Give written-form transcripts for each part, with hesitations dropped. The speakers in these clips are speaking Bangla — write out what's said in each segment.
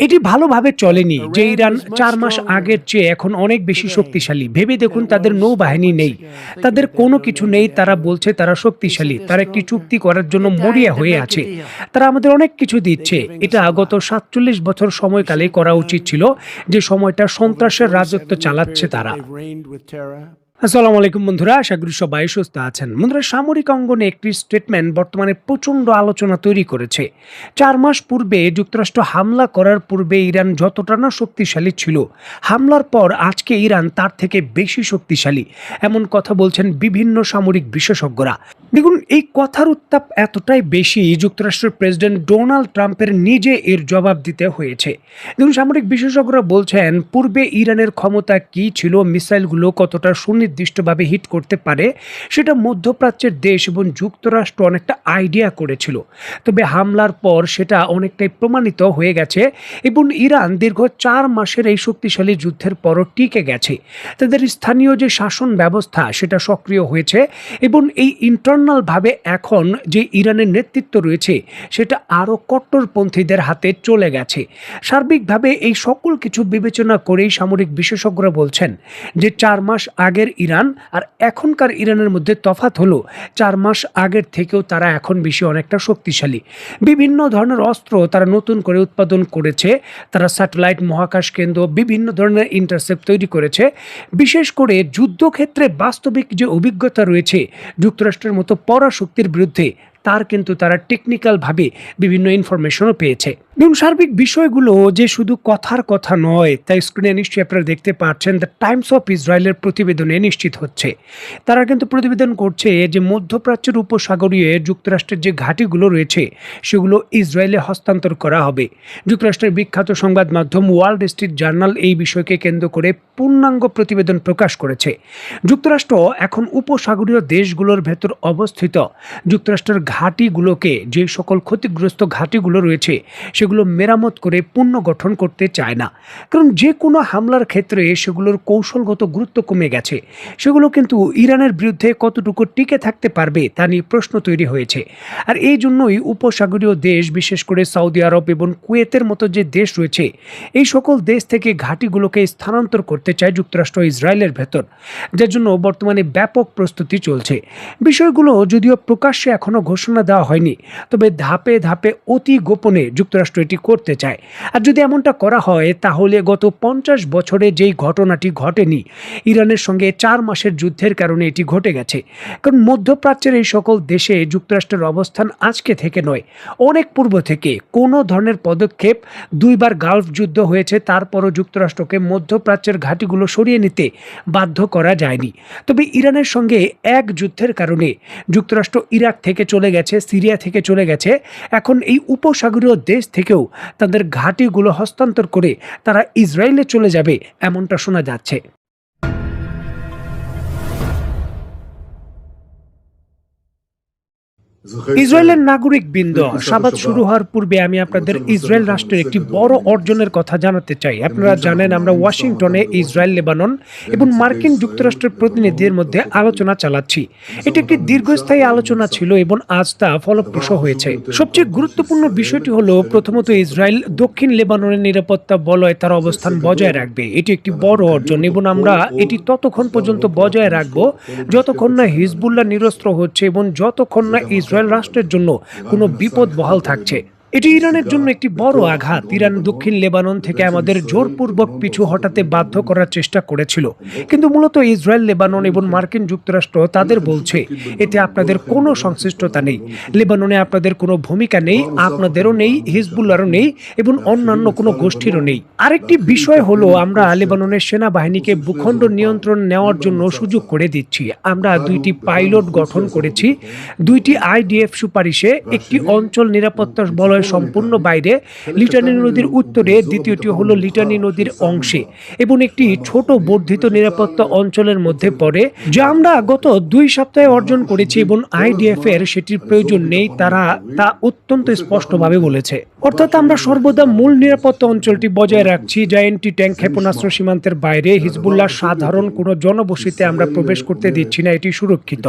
এটি ভালোভাবে চলেনি যে ইরান ৪ মাস আগের চেয়ে এখন অনেক বেশি শক্তিশালী। ভেবে দেখুন, তাদের নৌবাহিনী নেই, তাদের কোনো কিছু নেই। তারা বলছে তারা শক্তিশালী, তারা একটি চুক্তি করার জন্য মরিয়া হয়ে আছে, তারা আমাদের অনেক কিছু দিচ্ছে। এটা গত ৪৭ বছর সময়কালে করা উচিত ছিল, যে সময়টা সন্ত্রাসের রাজত্ব চালাচ্ছে তারা। আসসালামু আলাইকুম বন্ধুরা, আশা করি সবাই সুস্থ আছেন। বন্ধুরা, সামরিক অঙ্গনে একটি স্টেটমেন্ট বর্তমানে প্রচন্ড আলোচনা তৈরি করেছে। ৪ মাস পূর্বে যুক্তরাষ্ট্র হামলা করার পূর্বে ইরান যতটা না শক্তিশালী ছিল, হামলার পর আজকে ইরান তার থেকে বেশি শক্তিশালী, এমন কথা বলছেন বিভিন্ন সামরিক বিশেষজ্ঞরা। দেখুন, এই কথার উত্তাপ এতটাই বেশি, যুক্তরাষ্ট্রের প্রেসিডেন্ট ডোনাল্ড ট্রাম্পের নিজে এর জবাব দিতে হয়েছে। দেখুন, সামরিক বিশেষজ্ঞরা বলছেন পূর্বে ইরানের ক্ষমতা কি ছিল, মিসাইলগুলো কতটা সুনির্দিষ্টভাবে হিট করতে পারে, সেটা মধ্যপ্রাচ্যের দেশ এবং যুক্তরাষ্ট্র অনেকটা আইডিয়া করেছিল। তবে হামলার পর সেটা অনেকটাই প্রমাণিত হয়ে গেছে এবং ইরান দীর্ঘ ৪ মাসের এই শক্তিশালী যুদ্ধের পরও টিকে গেছে। তাদের স্থানীয় যে শাসন ব্যবস্থা সেটা সক্রিয় হয়েছে এবং এই ইন্টারনালভাবে এখন যে ইরানের নেতৃত্ব রয়েছে সেটা আরও কট্টরপন্থীদের হাতে চলে গেছে। সার্বিকভাবে এই সকল কিছু বিবেচনা করেই সামরিক বিশেষজ্ঞরা বলছেন যে ৪ মাস আগের ইরান আর এখনকার ইরানের মধ্যে তফাৎ হলো ৪ মাস আগের থেকেও তারা এখন বেশি অনেকটা শক্তিশালী। বিভিন্ন ধরনের অস্ত্র তারা নতুন করে উৎপাদন করেছে, তারা স্যাটেলাইট, মহাকাশ কেন্দ্র, বিভিন্ন ধরনের ইন্টারসেপ্ট তৈরি করেছে। বিশেষ করে যুদ্ধক্ষেত্রে বাস্তবিক যে অভিজ্ঞতা রয়েছে যুক্তরাষ্ট্রের মতো পরাশক্তির বিরুদ্ধে, তার কিন্তু তারা টেকনিক্যালভাবে বিভিন্ন ইনফরমেশনও পেয়েছে। এবং সার্বিক বিষয়গুলো যে শুধু কথার কথা নয়, তাই স্ক্রিনে নিশ্চয়ই আপনারা দেখতে পাচ্ছেন দ্য টাইমস অফ ইসরায়েলের প্রতিবেদনে নিশ্চিত হচ্ছে। তারা কিন্তু প্রতিবেদন করছে যে মধ্যপ্রাচ্যের উপসাগরীয় যুক্তরাষ্ট্রের যে ঘাঁটিগুলো রয়েছে সেগুলো ইসরায়েলে হস্তান্তর করা হবে। যুক্তরাষ্ট্রের বিখ্যাত সংবাদ মাধ্যম ওয়াল স্ট্রিট জার্নাল এই বিষয়কে কেন্দ্র করে পূর্ণাঙ্গ প্রতিবেদন প্রকাশ করেছে। যুক্তরাষ্ট্র এখন উপসাগরীয় দেশগুলোর ভেতর অবস্থিত যুক্তরাষ্ট্রের ঘাঁটিগুলোকে, যে সকল ক্ষতিগ্রস্ত ঘাঁটিগুলো রয়েছে সেগুলো মেরামত করে পুনর্গঠন করতে চায় না। কারণ যে কোনো হামলার ক্ষেত্রে সেগুলোর কৌশলগত গুরুত্ব কমে গেছে। সেগুলো কিন্তু ইরানের বিরুদ্ধে কতটুকু টিকে থাকতে পারবে তা নিয়ে প্রশ্ন তৈরি হয়েছে। আর এই জন্যই উপসাগরীয় দেশ, বিশেষ করে সৌদি আরব এবং কুয়েতের মতো যে দেশ রয়েছে, এই সকল দেশ থেকে ঘাঁটিগুলোকে স্থানান্তর করতে চায় যুক্তরাষ্ট্র ইসরায়েলের ভেতর, যার জন্য বর্তমানে ব্যাপক প্রস্তুতি চলছে। বিষয়গুলো যদিও প্রকাশ্যে এখনো ঘোষণা দেওয়া হয়নি, তবে ধাপে ধাপে অতি গোপনে যুক্তরাষ্ট্র এটি করতে চায়। আর যদি এমনটা করা হয় তাহলে গত ৫০ বছরে যেই ঘটনাটি ঘটেনি, ইরানের সঙ্গে ৪ মাসের যুদ্ধের কারণে এটি ঘটে গেছে। কারণ মধ্যপ্রাচ্যের এই সকল দেশে যুক্তরাষ্ট্রের অবস্থান আজকে থেকে নয়, অনেক পূর্ব থেকে কোনো ধরনের পদক্ষেপ, ২ বার গালফ যুদ্ধ হয়েছে, তারপরও যুক্তরাষ্ট্রকে মধ্যপ্রাচ্যের ঘাঁটিগুলো সরিয়ে নিতে বাধ্য করা যায়নি। তবে ইরানের সঙ্গে এক যুদ্ধের কারণে যুক্তরাষ্ট্র ইরাক থেকে চলে গেছে, সিরিয়া থেকে চলে গেছে। এখন এই উপসাগরীয় দেশ থেকেও তাদের ঘাঁটিগুলো হস্তান্তর করে তারা ইসরায়েলে চলে যাবে, এমনটা শোনা যাচ্ছে। ইসরায়েলের নাগরিক বৃন্দ, সাবাত শুরু হওয়ার পূর্বে আমি আপনাদের ইসরায়েল রাষ্ট্রের একটি বড় অর্জনের কথা জানাতে চাই। আপনারা জানেন আমরা ওয়াশিংটনে ইসরায়েল, লেবানন এবং মার্কিন যুক্তরাষ্ট্রের প্রতিনিধিদের মধ্যে আলোচনা চালাচ্ছি। এটি একটি দীর্ঘস্থায়ী আলোচনা ছিল এবং আজ তা ফলপ্রসূ হয়েছে। সবচেয়ে গুরুত্বপূর্ণ বিষয়টি হলো, প্রথমত ইসরায়েল দক্ষিণ লেবাননের নিরাপত্তা বলয়ে তার অবস্থান বজায় রাখবে। এটি একটি বড় অর্জন এবং আমরা এটি ততক্ষণ পর্যন্ত বজায় রাখব যতক্ষণ না হিজবুল্লাহ নিরস্ত্র হচ্ছে এবং যতক্ষণ না ইসরায়েল রাষ্ট্রের জন্য কোনো বিপদ বহাল থাকছে। এটি ইরানের জন্য একটি বড় আঘাত। ইরান দক্ষিণ লেবানন থেকে আমাদের জোরপূর্বক পিছু হটাতে বাধ্য করার চেষ্টা করেছিল, কিন্তু মূলত ইসরায়েল, লেবানন এবং মার্কিন যুক্তরাষ্ট্র তাদের বলছে এতে আপনাদের কোনো সংশ্লিষ্টতা নেই, লেবাননে আপনাদের কোনো ভূমিকা নেই, আপনাদেরও নেই, হিজবুল্লাহরও নেই এবং অন্যান্য কোনো গোষ্ঠীরও নেই। আরেকটি বিষয় হলো, আমরা লেবাননের সেনাবাহিনীকে ভূখণ্ড নিয়ন্ত্রণ নেওয়ার জন্য সুযোগ করে দিচ্ছি। আমরা 2টি পাইলট গঠন করেছি, 2টি IDF সুপারিশে, একটি অঞ্চল নিরাপত্তা বলয় সম্পূর্ণ বাইরে, লিটানি নদীর উত্তরে, দ্বিতীয়টি হলো লিটানি নদীর অংশে এবং একটি ছোট বর্ধিত নিরাপত্তা অঞ্চলের মধ্যে পড়ে, যা আমরা গত 2 সপ্তাহে অর্জন করেছি এবং IDF এর সেটির প্রয়োজন নেই, তারা তা অত্যন্ত স্পষ্টভাবে বলেছে। অর্থাৎ আমরা সর্বদা মূল নিরাপত্তা অঞ্চলটি বজায় রাখছি, যা অ্যান্টি ট্যাঙ্ক ক্ষেপণাস্ত্র সীমান্তের বাইরে। হিজবুল্লাহ সাধারণ কোনো জনবসতিতে আমরা প্রবেশ করতে দিচ্ছি না, এটি সুরক্ষিত।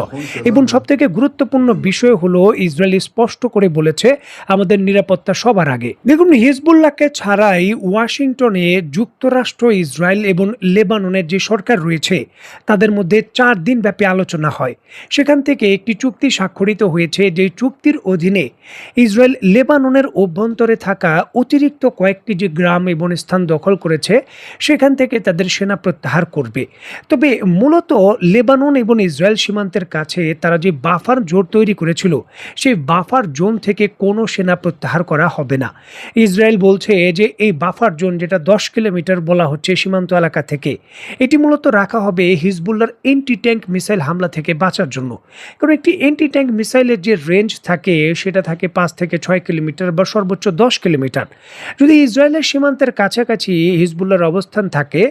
এবং সবথেকে গুরুত্বপূর্ণ বিষয় হলো ইসরায়েল স্পষ্ট করে বলেছে আমাদের নিরাপত্তা সবার আগে। দেখুন, হিজবুল্লাহকে ছাড়াই ওয়াশিংটনে যুক্তরাষ্ট্র, ইসরায়েল এবং লেবাননের যে সরকার রয়েছে তাদের মধ্যে 4 দিন ব্যাপী আলোচনা হয়। সেখান থেকে একটি চুক্তি স্বাক্ষরিত হয়েছে, যে চুক্তির অধীনে ইসরায়েল লেবাননের অভ্যন্তরে থাকা অতিরিক্ত কয়েকটি যে গ্রাম এবং স্থান দখল করেছে সেখান থেকে তাদের সেনা প্রত্যাহার করবে। তবে মূলত লেবানন এবং ইসরায়েল সীমান্তের কাছে তারা যে বাফার জোন তৈরি করেছিল, সেই বাফার জোন থেকে কোনো সেনা প্রত্যাহার করা হবে না। ইসরায়েল বলছে যে এই বাফার জোন, যেটা 10 কিলোমিটার বলা হচ্ছে সীমান্ত এলাকা থেকে, এটি মূলত রাখা হবে হিজবুল্লাহর এন্টি ট্যাঙ্ক মিসাইল হামলা থেকে বাঁচার জন্য। কারণ একটি এন্টি ট্যাঙ্ক মিসাইলের যে রেঞ্জ থাকে সেটা থাকে 5 থেকে 6 কিলোমিটার বা সর্বোচ্চ 10 কিলোমিটার। যদি ইসরায়েলের সীমান্তের কাছাকাছি হিজবুল্লাহর অবস্থান থাকে,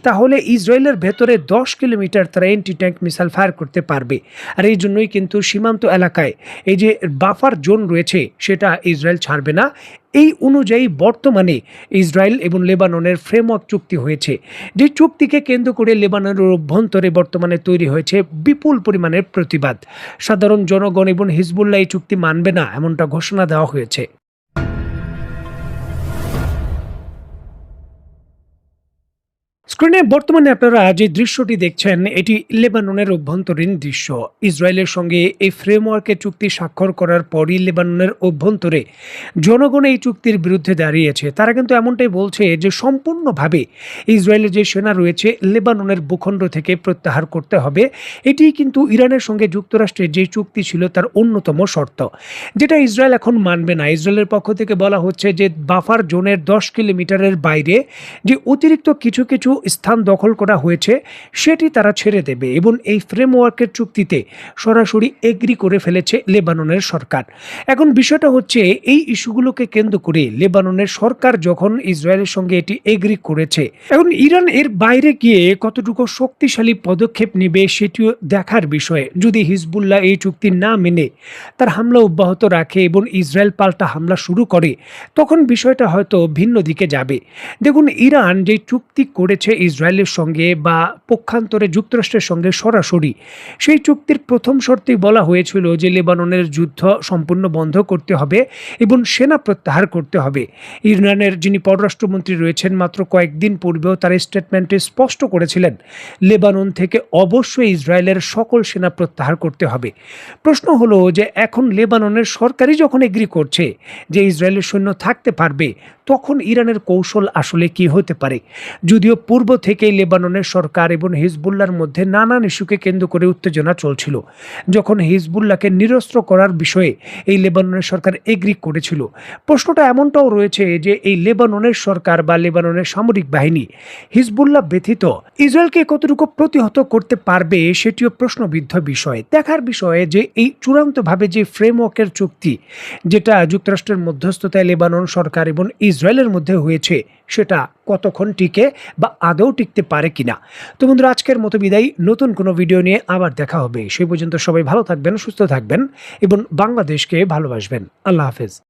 তাহলে ইসরায়েলের ভেতরে 10 কিলোমিটার তারা এন্টি ট্যাঙ্ক মিসাইল ফায়ার করতে পারবে। আর এই জন্যই কিন্তু সীমান্ত এলাকায় এই যে বাফার জোন রয়েছে সেটা ইসরায়েল ছাড়বে না। এই অনুযায়ী বর্তমানে ইসরায়েল এবং লেবাননের ফ্রেমওয়ার্ক চুক্তি হয়েছে, যে চুক্তিকে কেন্দ্র করে লেবাননের অভ্যন্তরে বর্তমানে তৈরি হয়েছে বিপুল পরিমাণের প্রতিবাদ। সাধারণ জনগণ এবং হিজবুল্লাহ এই চুক্তি মানবে না, এমনটা ঘোষণা দেওয়া হয়েছে। স্ক্রিনে বর্তমানে আপনারা যে দৃশ্যটি দেখছেন, এটি লেবাননের অভ্যন্তরীণ দৃশ্য। ইসরায়েলের সঙ্গে এই ফ্রেমওয়ার্কে চুক্তি স্বাক্ষর করার পরই লেবাননের অভ্যন্তরে জনগণ এই চুক্তির বিরুদ্ধে দাঁড়িয়েছে। তারা কিন্তু এমনটাই বলছে যে সম্পূর্ণভাবে ইসরায়েলের যে সেনা রয়েছে লেবাননের ভূখণ্ড থেকে প্রত্যাহার করতে হবে। এটিই কিন্তু ইরানের সঙ্গে যুক্তরাষ্ট্রের যে চুক্তি ছিল তার অন্যতম শর্ত, যেটা ইসরায়েল এখন মানবে না। ইসরায়েলের পক্ষ থেকে বলা হচ্ছে যে বাফার জোনের 10 কিলোমিটারের বাইরে যে অতিরিক্ত কিছু কিছু স্থান দখল করা হয়েছে সেটি তারা ছেড়ে দেবে, এবং এই ফ্রেমওয়ার্কের চুক্তিতে সরাসরি এগ্রি করে ফেলেছে লেবাননের সরকার। এখন বিষয়টা হচ্ছে, এই ইস্যুগুলোকে কেন্দ্র করে লেবাননের সরকার যখন ইসরায়েলের সঙ্গে এটি এগ্রি করেছে, এখন ইরান এর বাইরে গিয়ে কতটুকু শক্তিশালী পদক্ষেপ নেবে সেটিও দেখার বিষয়। যদি হিজবুল্লাহ এই চুক্তি না মেনে তার হামলা অব্যাহত রাখে এবং ইসরায়েল পাল্টা হামলা শুরু করে, তখন বিষয়টা হয়তো ভিন্ন দিকে যাবে। দেখুন, ইরান যে চুক্তি করেছে ইসরায়েলের সঙ্গে বা পক্ষান্তরে যুক্তরাষ্ট্রের সঙ্গে সরাসরি, সেই চুক্তির প্রথম শর্তেই বলা হয়েছিল যে লেবাননের যুদ্ধ সম্পূর্ণ বন্ধ করতে হবে এবং সেনা প্রত্যাহার করতে হবে। ইরানের যিনি পররাষ্ট্রমন্ত্রী রয়েছেন, মাত্র কয়েকদিন পূর্বেও তার স্টেটমেন্টে স্পষ্ট করেছিলেন লেবানন থেকে অবশ্যই ইসরায়েলের সকল সেনা প্রত্যাহার করতে হবে। প্রশ্ন হলো যে এখন লেবাননের সরকারই যখন এগ্রি করছে যে ইসরায়েলের সৈন্য থাকতে পারবে, তখন ইরানের কৌশল আসলে কি হতে পারে? যদিও পূর্ব থেকেই লেবাননের সরকার এবং হিজবুল্লাহর মধ্যে নানান ইস্যুকে কেন্দ্র করে উত্তেজনা চলছিল। যখন হিজবুল্লাহকে নিরস্ত্র করার বিষয়ে এই লেবাননের সরকার এগ্রি করেছিল, প্রশ্নটা এমনটাও রয়েছে যে এই লেবাননের সরকার বা লেবাননের সামরিক বাহিনী হিজবুল্লাহ ব্যতীত ইসরায়েলকে কতটুকু প্রতিহত করতে পারবে সেটিও প্রশ্নবিদ্ধ বিষয়। দেখার বিষয়ে যে এই চূড়ান্তভাবে যে ফ্রেমওয়ার্কের চুক্তি, যেটা যুক্তরাষ্ট্রের মধ্যস্থতায় লেবানন সরকার এবং ইসরায়েলের মধ্যে হয়েছে, সেটা কতক্ষণ টিকে বা আদৌ টিকতে পারে কিনা। তো বন্ধুরা, আজকের মতো বিদায়। নতুন কোনো ভিডিও নিয়ে আবার দেখা হবে। সেই পর্যন্ত সবাই ভালো থাকবেন, সুস্থ থাকবেন এবং বাংলাদেশকে ভালোবাসবেন। আল্লাহ হাফেজ।